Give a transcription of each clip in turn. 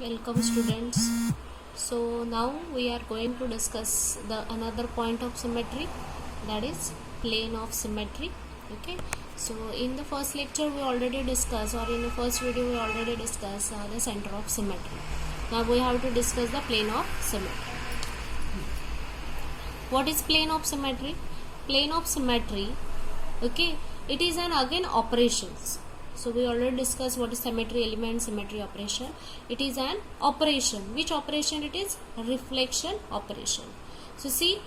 Welcome students. So now we are going to discuss the another point of symmetry, that is plane of symmetry. Okay, so in the first lecture we already discussed, or in the first video we already discussed the center of symmetry. Now we have to discuss the plane of symmetry. What is plane of symmetry? Plane of symmetry, okay, it is an again operations. So we already discussed what is symmetry element, symmetry operation. It is an operation. Which operation it is? Reflection operation. So see,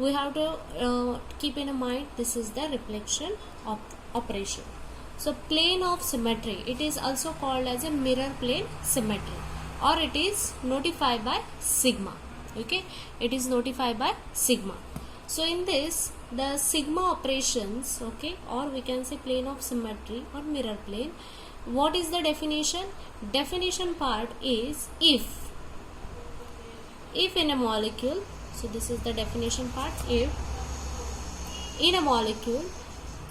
we have to keep in mind this is the reflection operation. So plane of symmetry, it is also called as a mirror plane symmetry, or it is notified by sigma. Okay, it is notified by sigma. So in this, the sigma operations, okay, or we can say plane of symmetry or mirror plane. What is the definition? Definition part is if in a molecule, so this is the definition part, if in a molecule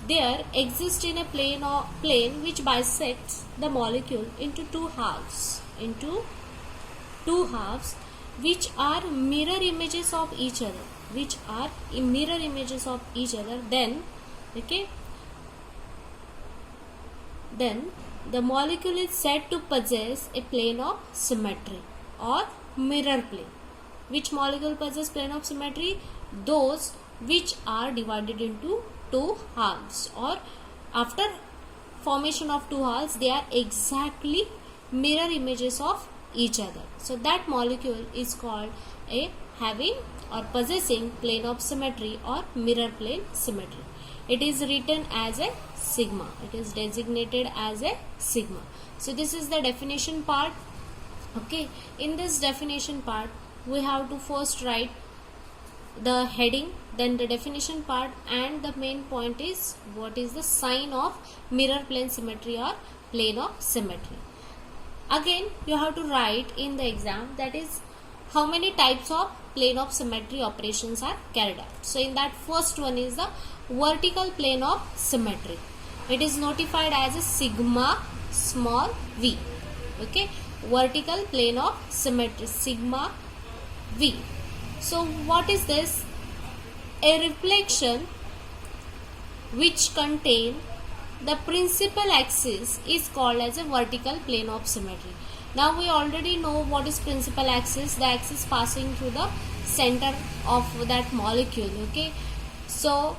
there exists in a plane which bisects the molecule into two halves which are mirror images of each other, then okay, then the molecule is said to possess a plane of symmetry or mirror plane. Which molecule possess plane of symmetry? Those which are divided into two halves, or after formation of two halves they are exactly mirror images of each other. So that molecule is called a having or possessing plane of symmetry or mirror plane symmetry. It is written as a sigma. It is designated as a sigma. So this is the definition part. Okay, in this definition part we have to first write the heading, then the definition part, and the main point is what is the sign of mirror plane symmetry or plane of symmetry. Again you have to write in the exam, that is how many types of plane of symmetry operations are carried out. So in that, first one is the vertical plane of symmetry. It is notified as a sigma small v. Okay, vertical plane of symmetry, sigma v. So what is this? A reflection which contain the principal axis is called as a vertical plane of symmetry. Now we already know what is principal axis, the axis passing through the center of that molecule. Okay, so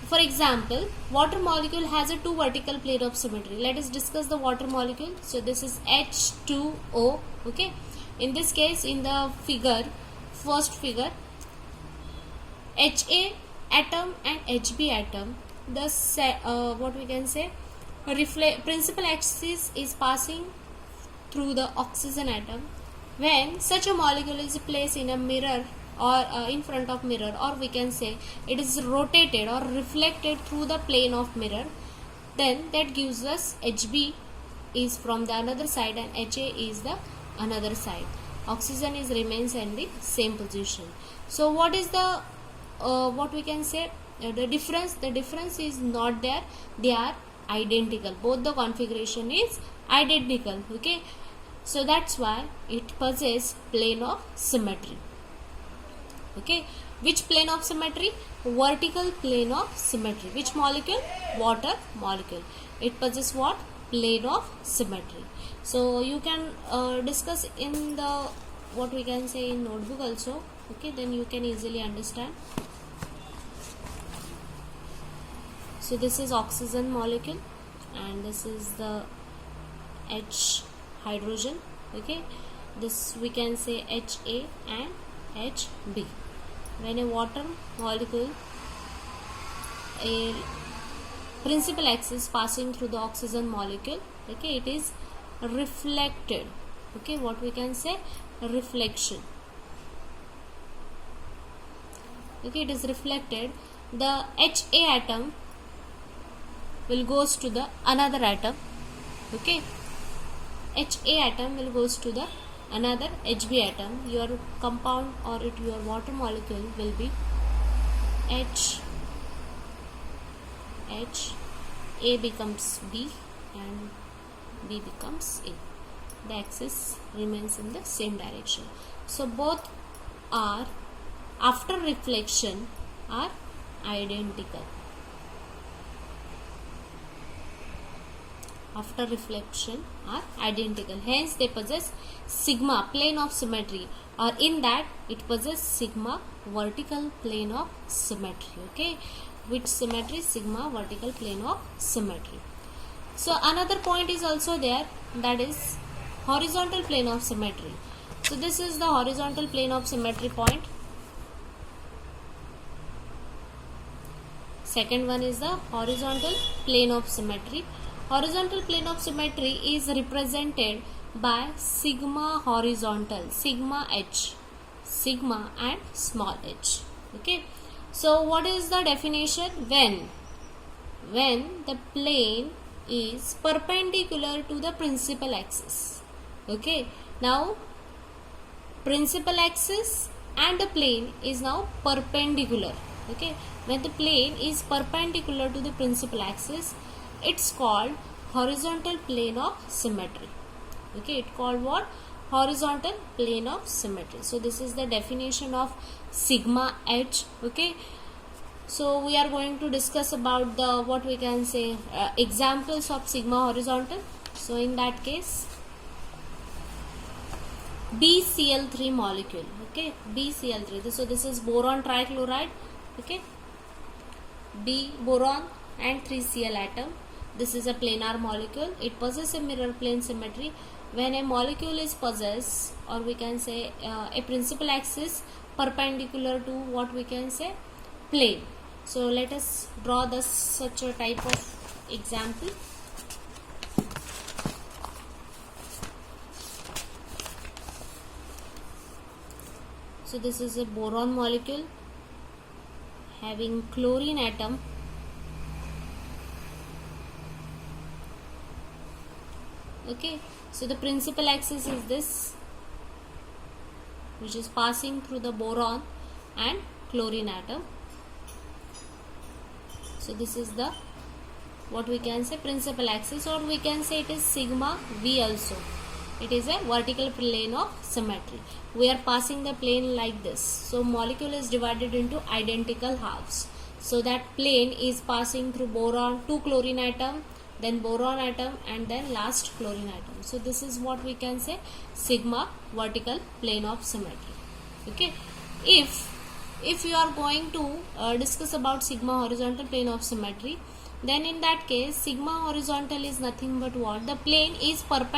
for example, water molecule has a two vertical plane of symmetry. Let us discuss the water molecule. So this is H2O. Okay, in this case, in the figure, first figure, Ha atom and Hb atom, the what we can say, principal axis is passing through the oxygen atom. When such a molecule is placed in a mirror or in front of mirror, or we can say it is rotated or reflected through the plane of mirror, then that gives us Hb is from the another side and Ha is the another side. Oxygen is remains in the same position. So what is the what we can say, the difference? The difference is not there, they are identical, both the configuration is identical. Okay, so that's why it possesses plane of symmetry. Okay, which plane of symmetry? Vertical plane of symmetry. Which molecule? Water molecule. It possesses what? Plane of symmetry. So you can discuss in the what we can say in notebook also. Okay, then you can easily understand. So this is oxygen molecule and this is the H hydrogen. Okay, this we can say Ha and Hb. When a water molecule, a principal axis passing through the oxygen molecule, okay, it is reflected. Okay, what we can say, reflection. Okay, it is reflected. The Ha atom will goes to the another atom. Okay, Ha atom will goes to the another Hb atom. Your compound or your water molecule will be H. A becomes B and B becomes A. the axis remains in the same direction. So both are after reflection are identical. After reflection are identical. Hence they possess sigma plane of symmetry, or in that it possesses sigma vertical plane of symmetry. Okay, which symmetry? Sigma vertical plane of symmetry. So another point is also there, that is horizontal plane of symmetry. So this is the horizontal plane of symmetry point. Second one is the horizontal plane of symmetry. Horizontal plane of symmetry is represented by sigma horizontal, sigma h, sigma and small h. Okay. So what is the definition? When the plane is perpendicular to the principal axis. Okay. Now principal axis and the plane is now perpendicular. Okay. When the plane is perpendicular to the principal axis, it's called horizontal plane of symmetry. Okay, it's called what? Horizontal plane of symmetry. So this is the definition of sigma h. Okay, so we are going to discuss about the what we can say examples of sigma horizontal. So in that case, BCl3 molecule. Okay, BCl3. So this is boron trichloride. Okay, B boron and 3Cl atom. This is a planar molecule. It possesses a mirror plane symmetry. When a molecule is possessed, or we can say a principal axis perpendicular to what we can say plane. So let us draw this such a type of example. So this is a boron molecule having chlorine atom. Okay, so the principal axis is this, which is passing through the boron and chlorine atom. So this is the what we can say principal axis, or we can say it is sigma V also. It is a vertical plane of symmetry. We are passing the plane like this. So molecule is divided into identical halves. So that plane is passing through boron, 2 chlorine atom, then boron atom, and then last chlorine atom. So this is what we can say sigma vertical plane of symmetry. Okay, if you are going to discuss about sigma horizontal plane of symmetry, then in that case sigma horizontal is nothing but what? The plane is perpendicular